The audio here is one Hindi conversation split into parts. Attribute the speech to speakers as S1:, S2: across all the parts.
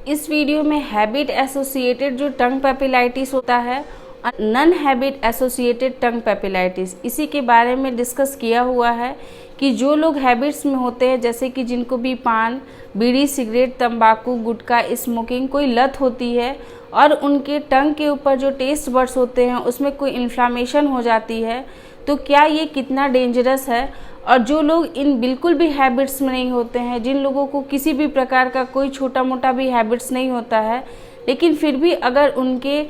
S1: इस वीडियो में हैबिट एसोसिएटेड जो टंग पेपिलाइटिस होता है, नॉन हैबिट एसोसिएटेड टंग पेपिलाइटिस, इसी के बारे में डिस्कस किया हुआ है कि जो लोग हैबिट्स में होते हैं, जैसे कि जिनको भी पान, बीड़ी, सिगरेट, तंबाकू, गुटखा, स्मोकिंग कोई लत होती है और उनके टंग के ऊपर जो टेस्ट बड्स होते हैं उसमें कोई इन्फ्लामेशन हो जाती है, तो क्या ये कितना डेंजरस है। और जो लोग इन बिल्कुल भी हैबिट्स में नहीं होते हैं, जिन लोगों को किसी भी प्रकार का कोई छोटा मोटा भी हैबिट्स नहीं होता है, लेकिन फिर भी अगर उनके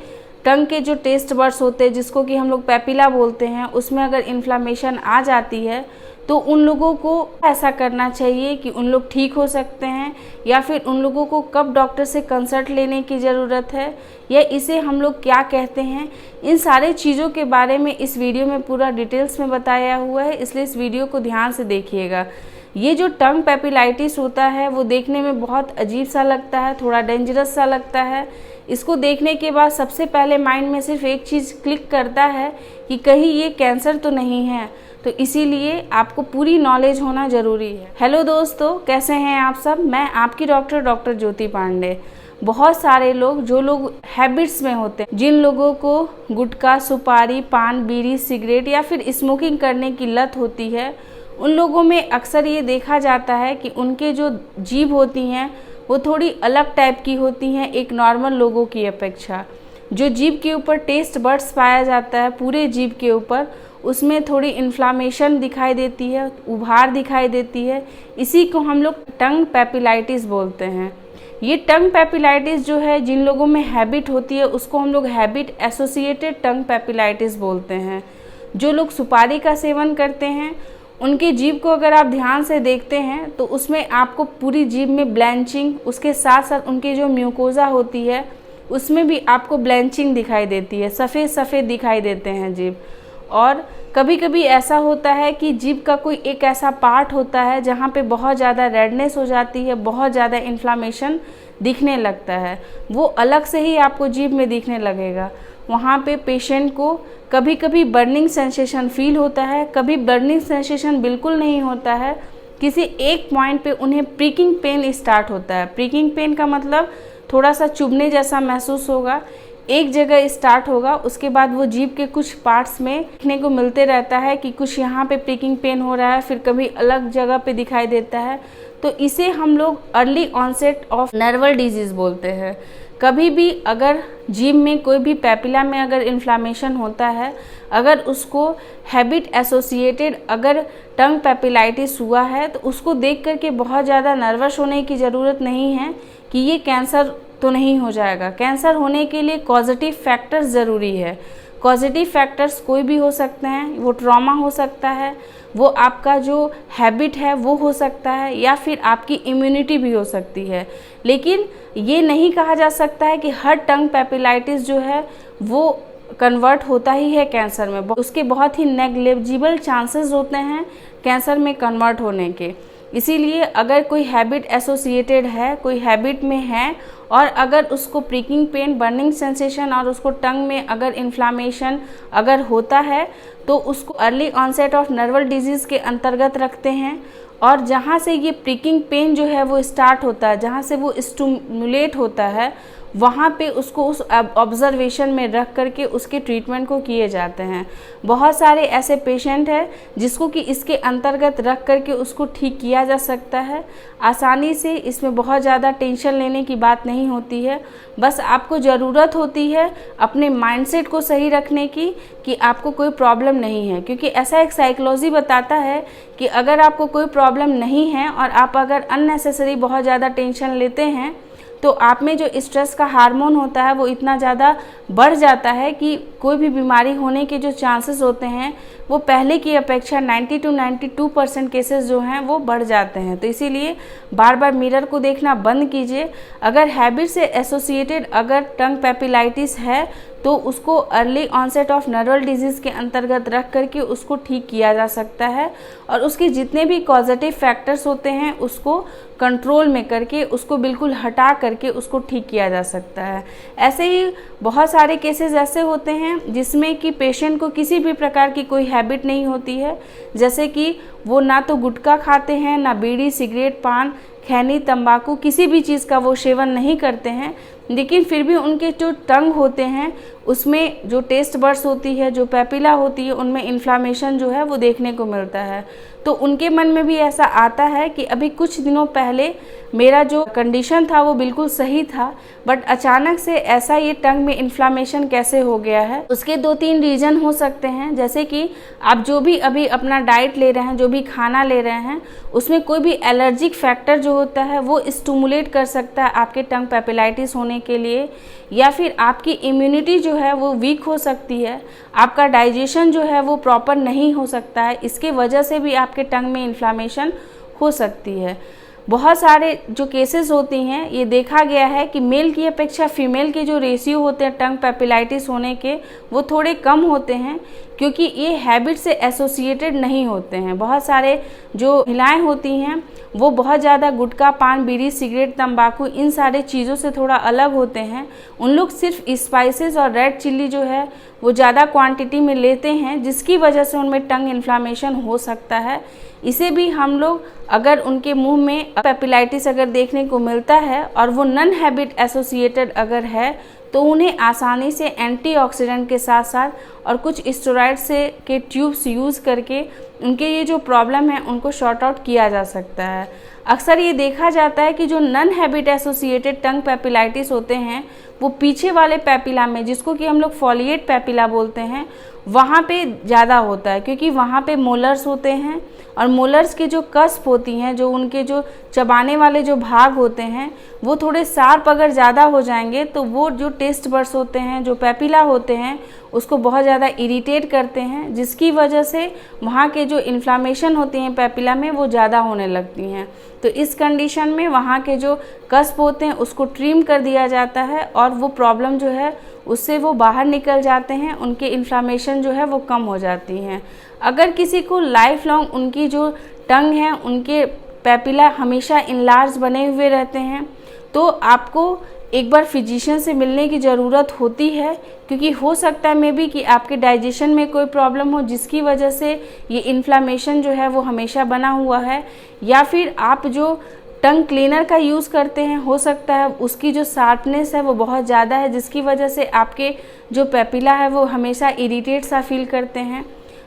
S1: टंग के जो टेस्ट बड्स होते हैं, जिसको कि हम लोग पेपिला बोलते हैं, उसमें अगर इन्फ्लामेशन आ जाती है, तो उन लोगों को ऐसा करना चाहिए कि उन लोग ठीक हो सकते हैं, या फिर उन लोगों को कब डॉक्टर से कंसल्ट लेने की ज़रूरत है, या इसे हम लोग क्या कहते हैं। इन सारे चीज़ों के बारे में इस वीडियो में पूरा डिटेल्स में बताया हुआ है, इसलिए इस वीडियो को ध्यान से देखिएगा। ये जो टंग पेपिलाइटिस होता है वो देखने में बहुत अजीब सा लगता है, थोड़ा डेंजरस सा लगता है। इसको देखने के बाद सबसे पहले माइंड में सिर्फ एक चीज़ क्लिक करता है कि कहीं ये कैंसर तो नहीं है, तो इसीलिए आपको पूरी नॉलेज होना ज़रूरी है। हेलो दोस्तों, कैसे हैं आप सब। मैं आपकी डॉक्टर ज्योति पांडे। बहुत सारे लोग, जो लोग हैबिट्स में होते हैं, जिन लोगों को गुटखा, सुपारी, पान, बीड़ी, सिगरेट या फिर स्मोकिंग करने की लत होती है, उन लोगों में अक्सर ये देखा जाता है कि उनके जो जीभ होती हैं वो थोड़ी अलग टाइप की होती हैं एक नॉर्मल लोगों की अपेक्षा। जो जीभ के ऊपर टेस्ट बड्स पाया जाता है पूरे जीभ के ऊपर, उसमें थोड़ी इन्फ्लामेशन दिखाई देती है, उभार दिखाई देती है। इसी को हम लोग टंग पेपिलाइटिस बोलते हैं। ये टंग पेपिलाइटिस जो है, जिन लोगों में हैबिट होती है, उसको हम लोग हैबिट एसोसिएटेड टंग पेपिलाइटिस बोलते हैं। जो लोग सुपारी का सेवन करते हैं, उनके जीभ को अगर आप ध्यान से देखते हैं तो उसमें आपको पूरी जीभ में ब्लैंचिंग, उसके साथ साथ उनकी जो म्यूकोजा होती है उसमें भी आपको ब्लैंचिंग दिखाई देती है, सफ़ेद सफ़ेद दिखाई देते हैं जीभ। और कभी कभी ऐसा होता है कि जीभ का कोई एक ऐसा पार्ट होता है जहाँ पे बहुत ज़्यादा रेडनेस हो जाती है, बहुत ज़्यादा इन्फ्लामेशन दिखने लगता है, वो अलग से ही आपको जीभ में दिखने लगेगा। वहाँ पे पेशेंट को कभी कभी बर्निंग सेंसेशन फील होता है, कभी बर्निंग सेंसेशन बिल्कुल नहीं होता है। किसी एक पॉइंट पे उन्हें प्रिकिंग पेन स्टार्ट होता है। प्रिकिंग पेन का मतलब थोड़ा सा चुभने जैसा महसूस होगा, एक जगह स्टार्ट होगा, उसके बाद वो जीभ के कुछ पार्ट्स में देखने को मिलते रहता है कि कुछ यहाँ पे प्रिकिंग पेन हो रहा है, फिर कभी अलग जगह पे दिखाई देता है। तो इसे हम लोग early onset of Narwal disease बोलते हैं। कभी भी अगर जीभ में कोई भी पेपिला में अगर इन्फ्लामेशन होता है, अगर उसको हैबिट एसोसिएटेड अगर टंग पेपिलाइटिस हुआ है, तो उसको देख करके बहुत ज़्यादा नर्वस होने की ज़रूरत नहीं है कि ये कैंसर तो नहीं हो जाएगा। कैंसर होने के लिए कॉजेटिव फैक्टर्स ज़रूरी है। कॉजेटिव फैक्टर्स कोई भी हो सकते हैं, वो ट्रॉमा हो सकता है, वो आपका जो हैबिट है वो हो सकता है, या फिर आपकी इम्यूनिटी भी हो सकती है। लेकिन ये नहीं कहा जा सकता है कि हर टंग पेपिलाइटिस जो है वो कन्वर्ट होता ही है कैंसर में। उसके बहुत ही नेग्लिजिबल चांसेस होते हैं कैंसर में कन्वर्ट होने के। इसीलिए अगर कोई हैबिट एसोसिएटेड है, कोई हैबिट में है, और अगर उसको प्रिकिंग पेन, बर्निंग सेंसेशन और उसको टंग में अगर इन्फ्लामेशन अगर होता है, तो उसको early onset of Narwal disease के अंतर्गत रखते हैं। और जहाँ से ये प्रिकिंग पेन जो है वो स्टार्ट होता है, जहाँ से वो स्टिमुलेट होता है, वहाँ पे उसको उस ऑब्जर्वेशन में रख करके उसके ट्रीटमेंट को किए जाते हैं। बहुत सारे ऐसे पेशेंट हैं जिसको कि इसके अंतर्गत रख करके उसको ठीक किया जा सकता है आसानी से। इसमें बहुत ज़्यादा टेंशन लेने की बात नहीं होती है, बस आपको ज़रूरत होती है अपने माइंडसेट को सही रखने की कि आपको कोई प्रॉब्लम नहीं है। क्योंकि ऐसा एक साइकोलॉजी बताता है कि अगर आपको कोई प्रॉब्लम नहीं है और आप अगर अननेसेसरी बहुत ज़्यादा टेंशन लेते हैं, तो आप में जो स्ट्रेस का हार्मोन होता है वो इतना ज़्यादा बढ़ जाता है कि कोई भी बीमारी होने के जो चांसेस होते हैं वो पहले की अपेक्षा 90 to 92% केसेस जो हैं वो बढ़ जाते हैं। तो इसीलिए बार बार मिरर को देखना बंद कीजिए। अगर हैबिट से एसोसिएटेड अगर टंग पेपिलाइटिस है, तो उसको early onset of Narwal disease के अंतर्गत रख करके उसको ठीक किया जा सकता है, और उसके जितने भी कॉजेटिव फैक्टर्स होते हैं उसको कंट्रोल में करके, उसको बिल्कुल हटा करके उसको ठीक किया जा सकता है। ऐसे ही बहुत सारे केसेस ऐसे होते हैं जिसमें कि पेशेंट को किसी भी प्रकार की कोई हैबिट नहीं होती है, जैसे कि वो ना तो गुटखा खाते हैं, ना बीड़ी, सिगरेट, पान खैनी, तंबाकू, किसी भी चीज़ का वो सेवन नहीं करते हैं, लेकिन फिर भी उनके जो टंग होते हैं उसमें जो टेस्ट बड्स होती है, जो पैपिला होती है, उनमें इन्फ्लामेशन जो है वो देखने को मिलता है। तो उनके मन में भी ऐसा आता है कि अभी कुछ दिनों पहले मेरा जो कंडीशन था वो बिल्कुल सही था, बट अचानक से ऐसा ये टंग में इन्फ्लामेशन कैसे हो गया है। उसके 2-3 रीज़न हो सकते हैं, जैसे कि आप जो भी अभी अपना डाइट ले रहे हैं, जो भी खाना ले रहे हैं, उसमें कोई भी एलर्जिक फैक्टर जो होता है वो स्टिमुलेट कर सकता है आपके टंग पेपिलाइटिस होने के लिए, या फिर आपकी इम्यूनिटी जो है वो वीक हो सकती है, आपका डाइजेशन जो है वो प्रॉपर नहीं हो सकता है, इसके वजह से भी आपके टंग में इन्फ्लामेशन हो सकती है। बहुत सारे जो केसेस होती हैं ये देखा गया है कि मेल की अपेक्षा फीमेल के जो रेशियो होते हैं टंग पेपिलाइटिस होने के वो थोड़े कम होते हैं, क्योंकि ये हैबिट से एसोसिएटेड नहीं होते हैं। बहुत सारे जो महिलाएं होती हैं वो बहुत ज़्यादा गुटखा, पान, बीड़ी, सिगरेट, तंबाकू इन सारे चीज़ों से थोड़ा अलग होते हैं। उन लोग सिर्फ स्पाइसेस और रेड चिल्ली जो है वो ज़्यादा क्वांटिटी में लेते हैं, जिसकी वजह से उनमें टंग इन्फ्लामेशन हो सकता है। इसे भी हम लोग अगर उनके मुंह में पेपिलाइटिस अगर देखने को मिलता है और वो नॉन हैबिट एसोसिएटेड अगर है तो उन्हें आसानी से एंटीऑक्सीडेंट के साथ साथ और कुछ स्टेरॉइड से के ट्यूब्स यूज़ करके उनके ये जो प्रॉब्लम है उनको शॉर्ट आउट किया जा सकता है। अक्सर ये देखा जाता है कि जो नॉन हैबिट एसोसिएटेड टंग पेपिलाइटिस होते हैं वो पीछे वाले पेपिला में, जिसको कि हम लोग फॉलिएट पेपिला बोलते हैं, वहाँ पे ज़्यादा होता है, क्योंकि वहाँ पे मोलर्स होते हैं और मोलर्स की जो कस्प होती हैं, जो उनके जो चबाने वाले जो भाग होते हैं वो थोड़े शार्प अगर ज़्यादा हो जाएंगे तो वो जो टेस्ट बड्स होते हैं, जो पेपिला होते हैं, उसको बहुत ज़्यादा इरिटेट करते हैं, जिसकी वजह से वहाँ के जो इन्फ्लामेशन होती हैं पेपिला में वो ज़्यादा होने लगती हैं। तो इस कंडीशन में वहाँ के जो कस्प होते हैं उसको ट्रिम कर दिया जाता है और वो प्रॉब्लम जो है उससे वो बाहर निकल जाते हैं, उनके इन्फ्लामेशन जो है वो कम हो जाती हैं। अगर किसी को लाइफ लॉन्ग उनकी जो टंग है, उनके पेपिला हमेशा इनलार्ज बने हुए रहते हैं, तो आपको एक बार फिजिशियन से मिलने की ज़रूरत होती है, क्योंकि हो सकता है मे बी कि आपके डाइजेशन में कोई प्रॉब्लम हो जिसकी वजह से ये इन्फ्लामेशन जो है वो हमेशा बना हुआ है, या फिर आप जो टंग क्लीनर का यूज़ करते हैं हो सकता है उसकी जो शार्पनेस है वो बहुत ज़्यादा है, जिसकी वजह से आपके जो पेपिला है वो हमेशा इरिटेट सा फील करते हैं।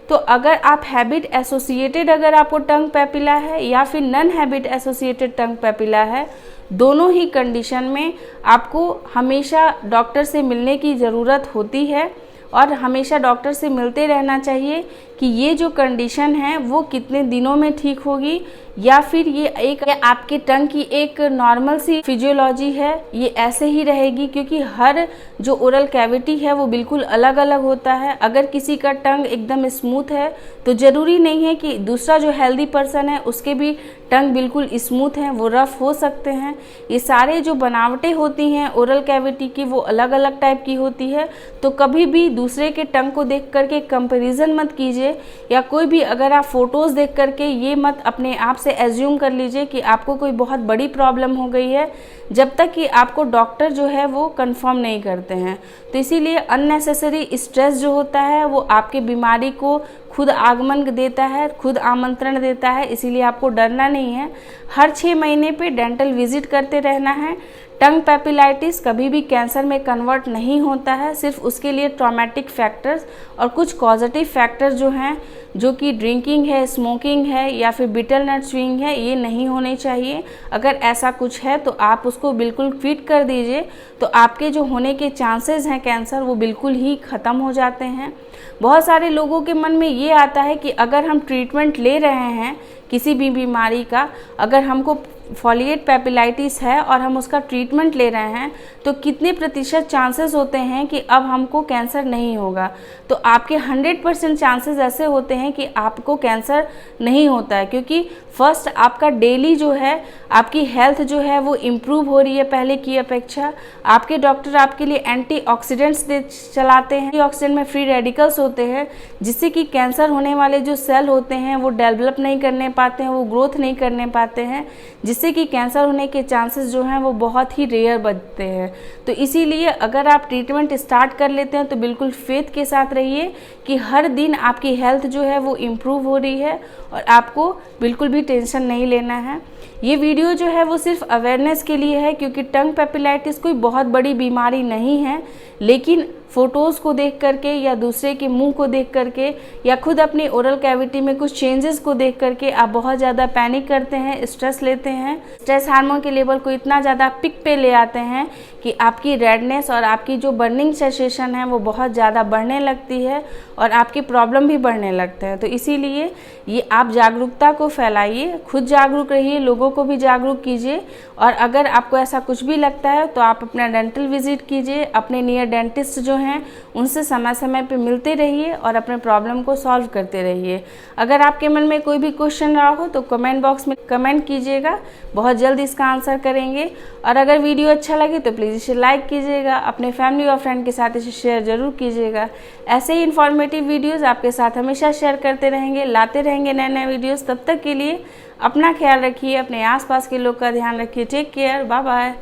S1: तो अगर आप हैबिट एसोसिएटेड अगर आपको टंग पेपिला है या फिर नॉन हैबिट एसोसिएटेड टंग पेपिला है, दोनों ही कंडीशन में आपको हमेशा डॉक्टर से मिलने की ज़रूरत होती है और हमेशा डॉक्टर से मिलते रहना चाहिए कि ये जो कंडीशन है वो कितने दिनों में ठीक होगी, या फिर ये एक आपके टंग की एक नॉर्मल सी फिजियोलॉजी है, ये ऐसे ही रहेगी, क्योंकि हर जो ओरल कैविटी है वो बिल्कुल अलग अलग होता है। अगर किसी का टंग एकदम स्मूथ है तो ज़रूरी नहीं है कि दूसरा जो हेल्दी पर्सन है उसके भी टंग बिल्कुल स्मूथ हैं, वो रफ़ हो सकते हैं। ये सारे जो बनावटें होती हैं ओरल कैविटी की वो अलग अलग टाइप की होती है। तो कभी भी दूसरे के टंग को देख करके कंपैरिजन मत कीजिए, या कोई भी अगर आप फ़ोटोज़ देख करके ये मत अपने आप से एज्यूम कर लीजिए कि आपको कोई बहुत बड़ी प्रॉब्लम हो गई है, जब तक कि आपको डॉक्टर जो है वो कंफर्म नहीं करते हैं। तो इसीलिए अननेसेसरी स्ट्रेस जो होता है वो आपके बीमारी को खुद आगमन देता है, खुद आमंत्रण देता है, इसीलिए आपको डरना नहीं है। हर 6 महीने पे डेंटल विजिट करते रहना है। टंग पेपिलाइटिस कभी भी कैंसर में कन्वर्ट नहीं होता है, सिर्फ उसके लिए ट्रॉमेटिक फैक्टर्स और कुछ पॉजिटिव फैक्टर्स जो हैं, जो कि ड्रिंकिंग है, स्मोकिंग है या फिर बिटर नट च्यूइंग है, ये नहीं होने चाहिए। अगर ऐसा कुछ है तो आप उसको बिल्कुल क्विट कर दीजिए, तो आपके जो होने के चांसेस हैं कैंसर वो बिल्कुल ही ख़त्म हो जाते हैं। बहुत सारे लोगों के मन में ये आता है कि अगर हम ट्रीटमेंट ले रहे हैं किसी भी बीमारी का, अगर हमको फॉलिएट पेपिलाइटिस है और हम उसका ट्रीटमेंट ले रहे हैं तो कितने प्रतिशत चांसेस होते हैं कि अब हमको कैंसर नहीं होगा। तो आपके 100% चांसेस ऐसे होते हैं कि आपको कैंसर नहीं होता है, क्योंकि फर्स्ट आपका डेली जो है आपकी हेल्थ जो है वो इम्प्रूव हो रही है पहले की अपेक्षा। आपके डॉक्टर आपके लिए एंटीऑक्सीडेंट्स चलाते हैं। एंटीऑक्सीडेंट में फ्री रेडिकल्स होते हैं, जिससे कि कैंसर होने वाले जो सेल होते हैं वो डेवलप नहीं करने पाते हैं, वो ग्रोथ नहीं करने पाते हैं, जिससे कि कैंसर होने के चांसेस जो हैं वो बहुत ही रेयर बनते हैं। तो इसीलिए अगर आप ट्रीटमेंट स्टार्ट कर लेते हैं तो बिल्कुल फेथ के साथ रहिए कि हर दिन आपकी हेल्थ जो है वो इम्प्रूव हो रही है और आपको बिल्कुल भी टेंशन नहीं लेना है। ये वीडियो जो है वो सिर्फ अवेयरनेस के लिए है, क्योंकि टंग पेपिलाइटिस कोई बहुत बड़ी बीमारी नहीं है, लेकिन फ़ोटोज़ को देख करके या दूसरे के मुंह को देख करके या खुद अपनी ओरल कैविटी में कुछ चेंजेस को देख करके आप बहुत ज़्यादा पैनिक करते हैं, स्ट्रेस लेते हैं। स्ट्रेस हार्मोन के लेवल को इतना ज़्यादा पिक पे ले आते हैं कि आपकी रेडनेस और आपकी जो बर्निंग सेंसेशन है वो बहुत ज़्यादा बढ़ने लगती है और आपकी प्रॉब्लम भी बढ़ने लगते हैं। तो इसीलिए ये आप जागरूकता को फैलाइए, खुद जागरूक रहिए, लोगों को भी जागरूक कीजिए। और अगर आपको ऐसा कुछ भी लगता है तो आप अपना डेंटल विजिट कीजिए, अपने नियर डेंटिस्ट जो हैं उनसे समय समय पे मिलते रहिए और अपने प्रॉब्लम को सॉल्व करते रहिए। अगर आपके मन में कोई भी क्वेश्चन रहा हो तो कमेंट बॉक्स में कमेंट कीजिएगा, बहुत जल्द इसका आंसर करेंगे। और अगर वीडियो अच्छा लगे तो प्लीज़ इसे लाइक कीजिएगा, अपने फैमिली और फ्रेंड के साथ इसे शेयर ज़रूर कीजिएगा। ऐसे ही इन्फॉर्मेटिव वीडियोज़ आपके साथ हमेशा शेयर करते रहेंगे, लाते रहेंगे नए नए वीडियोज़। तब तक के लिए अपना ख्याल रखिए, अपने आसपास के लोग का ध्यान रखिए। Take care, bye bye.